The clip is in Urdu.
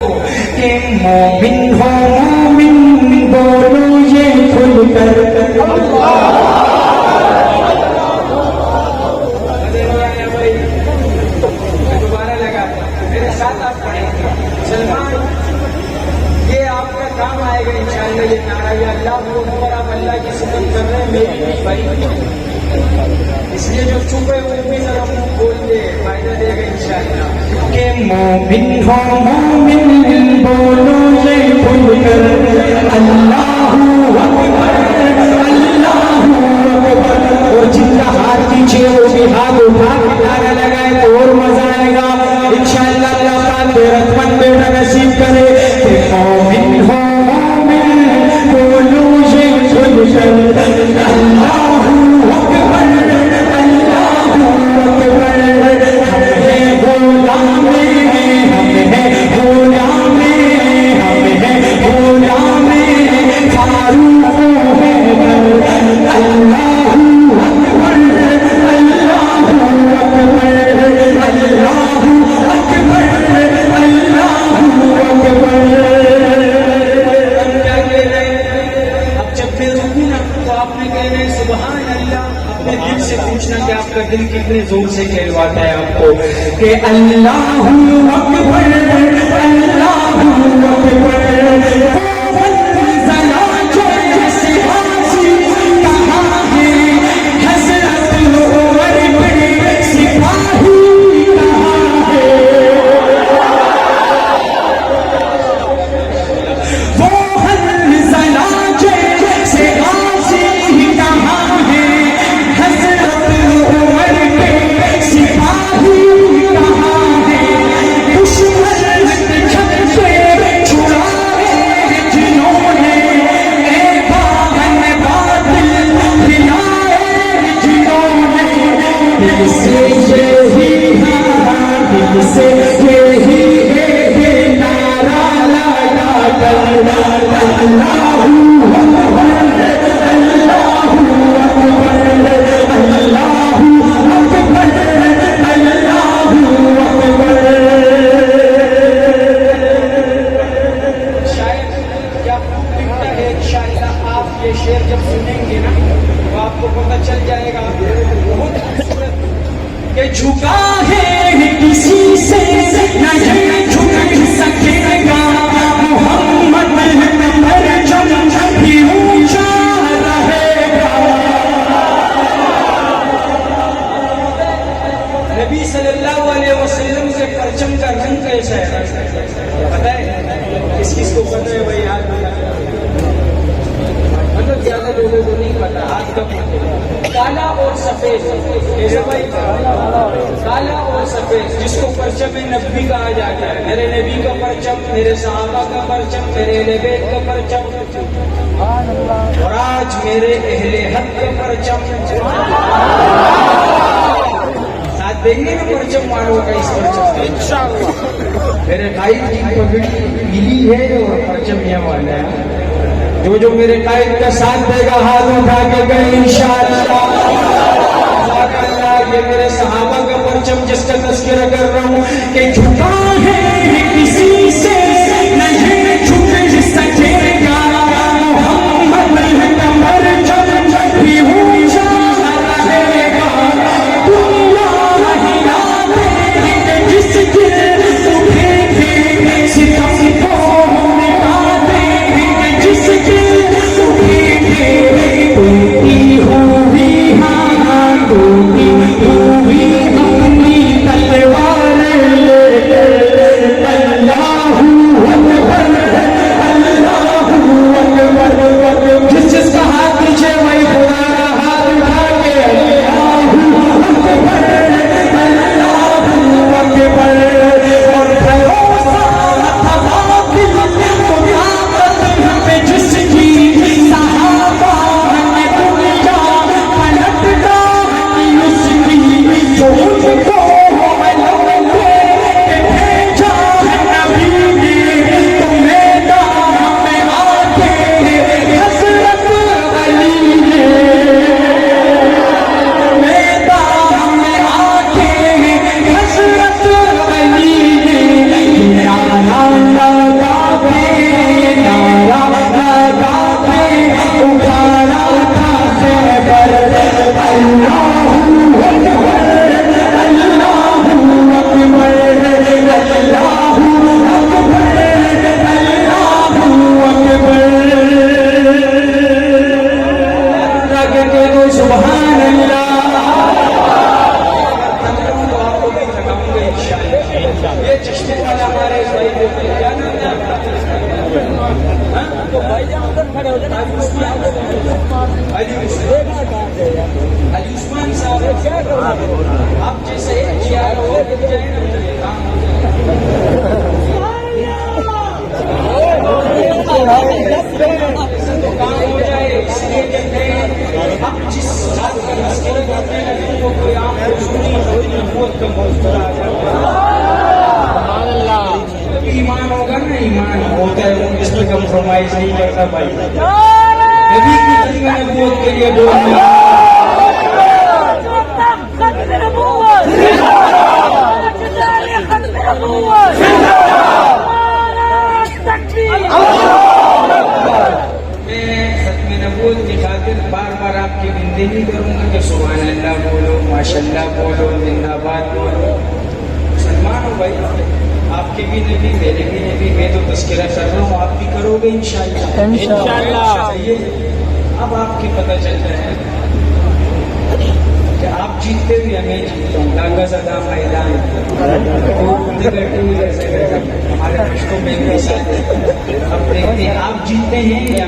کہ مومن ہو مومن بولو یہ کھل کر دوبارہ لگا میرے ساتھ آپ پڑھیں گے سلمان، یہ آپ کا کام آئے گا انشاءاللہ. یہ نعرہ یا اللہ اکبر آپ اللہ کی صفت کر رہے ہیں، میری بھی بھائی، اس لیے جو چپ ہے وہ بھی ذرا منہ کھول دے، فائدہ دے گا انشاءاللہ. کہ مومن ہو مومن بولو یہ کھل کر اللہ اکبر اللہ اکبر. اور جن کا ہاتھ پیچھے وہ بھی ہاتھ اٹھا کے نعرہ لگائے تو اور مزہ آئے گا انشاءاللہ. اللہ پاک غیرت مند بیٹا نصیب کرے کہ مومن ہو مومن بولو یہ کھل کر اللہ دل کتنے زور سے کہلواتا ہے آپ کو کہ اللہ اکبر اللہ اکبر. نبی صلی اللہ علیہ وسلم کے پرچم کا رنگ کیسا ہے پتہ ہے؟ کس کس کو پتہ ہے بھائی؟ ہاتھ مطلب زیادہ لوگوں کو نہیں پتا. ہاتھ کا کالا اور سفید، میرے بھائی کالا اور سفید جس کو پرچم نبی کہا جاتا ہے. میرے نبی کا پرچم، میرے صحابہ کا پرچم، میرے اہل بیت کا پرچم، اور آج میرے اہل حق کا پرچم. ساتھ دیں گے نا پرچم مارو کا اس پرچم انشاءاللہ. میرے قائد کی پگڑی پیلی ہے اور پرچم یہ والا ہے. جو میرے قائد کا ساتھ دے گا ہاتھ اٹھا کے گئے انشاءاللہ. یہ میرے صحابہ کا پرچم جس کا تذکرہ کر رہا ہوں کہ جھکا ہے کسی سے نہیں جھک سکے گا محمد کا پرچم بھی اونچا رہے گا. دنیا ہلا دے جس کے اٹھے تھے ستم کو مٹا دے جس کے اٹھے تھے. ٹوٹی ہوئی ہاں ٹوٹی ہوئی اپنی تلوار لے ہمارے اس بھائی کو کیا نام ہے آپ کا؟ علی عثمان صاحب، آپ جیسے ایک چیار ہو جائے نا کام ہو جائے. تو کام ہو جائے. اس لیے کہتے ہیں اب جس ذات کا تذکرہ کرتے ہیں وہ کوئی آپ کو سنی نبوت کا موضوع آ جاتا ہے. کبھی ایمان ہوگا نا، ایمان ہوتا ہے اس پہ کمپرومائز نہیں کرتا بھائی. نبی کی خدمت نبوت کے لیے بولنا نبوت کی خاطر بار بار آپ کی بندے نہیں کروں گا کہ سبحان اللہ بولو، ماشاء اللہ بولو، زندہ باد بولو. مسلمان ہو بھائی، آپ کے بھی نبی میرے بھی نبی، میں تو تذکرہ کر رہا ہوں، آپ بھی کرو گے انشاءاللہ. اب آپ کی پتہ چلتا ہے کہ آپ جیتتے ہوئے ہمیں جیتتا ہوں. ڈانگا زدہ میدان ہمارے رشتوں میں بھی ساتھ. اب دیکھتے ہیں آپ جیتتے ہیں یا